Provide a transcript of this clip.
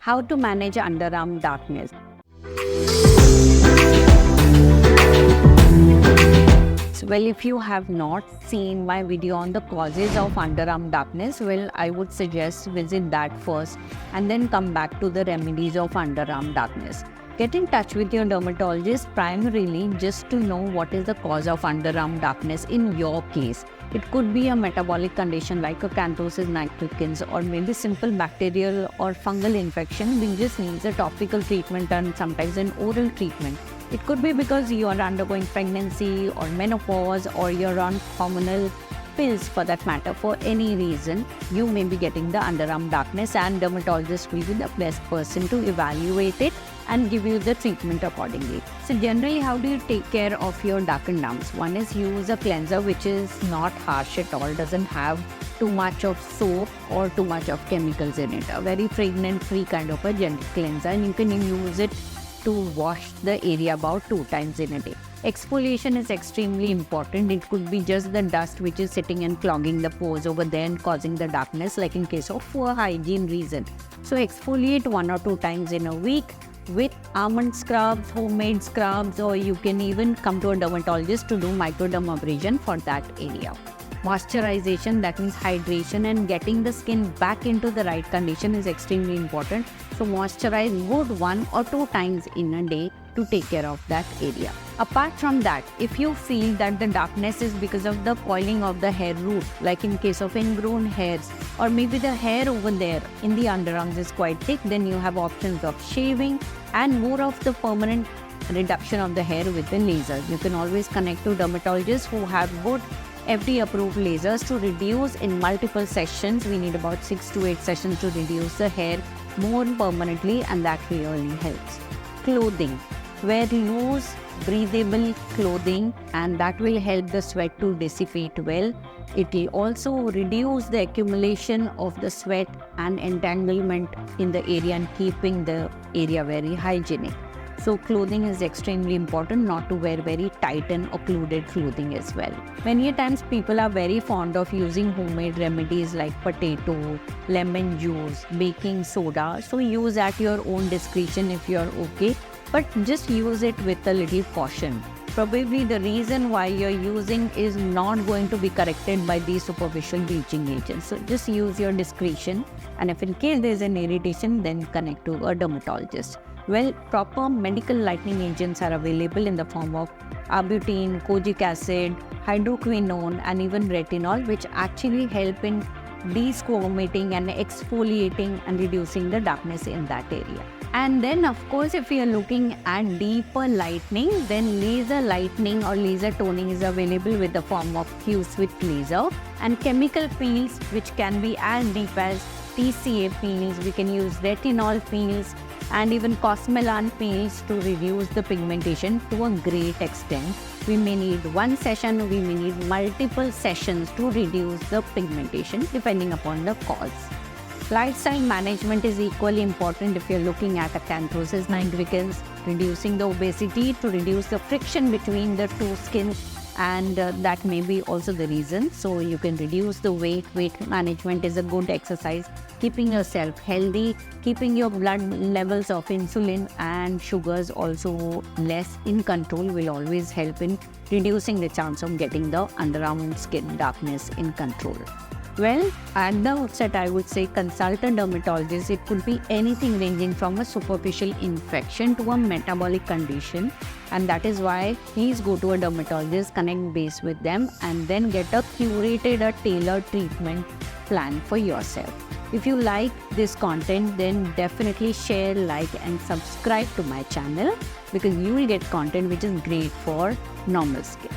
How to manage underarm darkness. Well, if you have not seen my video on the causes of underarm darkness, well, I would suggest visit that first and then come back to the remedies of underarm darkness. Get in touch with your dermatologist primarily just to know what is the cause of underarm darkness in your case. It could be a metabolic condition like acanthosis nigricans, or maybe simple bacterial or fungal infection which just needs a topical treatment and sometimes an oral treatment. It could be because you are undergoing pregnancy or menopause, or you're on hormonal pills for that matter. For any reason, you may be getting the underarm darkness, and dermatologist will be the best person to evaluate it and give you the treatment accordingly. So generally, how do you take care of your darkened arms? One is use a cleanser which is not harsh at all, doesn't have too much of soap or too much of chemicals in it. A very fragrant free kind of a gentle cleanser, and you can use it to wash the area about 2 times in a day. Exfoliation is extremely important. It could be just the dust which is sitting and clogging the pores over there and causing the darkness, like in case of poor hygiene reason. So exfoliate 1 or 2 times in a week with almond scrubs, homemade scrubs, or you can even come to a dermatologist to do microdermabrasion for that area. Moisturization, that means hydration and getting the skin back into the right condition, is extremely important. So moisturize good 1 or 2 times in a day to take care of that area. Apart from that, if you feel that the darkness is because of the coiling of the hair root, like in case of ingrown hairs, or maybe the hair over there in the underarms is quite thick, then you have options of shaving and more of the permanent reduction of the hair with the laser. You can always connect to dermatologists who have good FDA approved lasers to reduce in multiple sessions. We need about 6 to 8 sessions to reduce the hair more permanently, and that really helps. Clothing. Wear loose, breathable clothing, and that will help the sweat to dissipate well. It will also reduce the accumulation of the sweat and entanglement in the area and keeping the area very hygienic. So clothing is extremely important, not to wear very tight and occluded clothing as well. Many times people are very fond of using homemade remedies like potato, lemon juice, baking soda. So use at your own discretion if you're okay, but just use it with a little caution. Probably the reason why you're using is not going to be corrected by these superficial bleaching agents. So just use your discretion, and if in case there's an irritation, then connect to a dermatologist. Well, proper medical lightening agents are available in the form of arbutin, kojic acid, hydroquinone, and even retinol, which actually help in desquamating and exfoliating and reducing the darkness in that area. And then, of course, if you are looking at deeper lightening, then laser lightening or laser toning is available with the form of Q-Switch laser, and chemical peels which can be as deep as TCA peels. We can use retinol peels and even Cosmelan peels to reduce the pigmentation to a great extent. We may need 1 session, we may need multiple sessions to reduce the pigmentation depending upon the cause. Lifestyle management is equally important if you're looking at acanthosis nigricans, reducing the obesity to reduce the friction between the two skins, and that may be also the reason. So you can reduce the weight. Weight management is a good exercise. Keeping yourself healthy, keeping your blood levels of insulin and sugars also less in control will always help in reducing the chance of getting the underarm skin darkness in control. Well, at the outset, I would say consult a dermatologist. It could be anything ranging from a superficial infection to a metabolic condition, and that is why please go to a dermatologist, connect base with them, and then get a curated, a tailored treatment plan for yourself. If you like this content, then definitely share, like, and subscribe to my channel, because you will get content which is great for normal skin.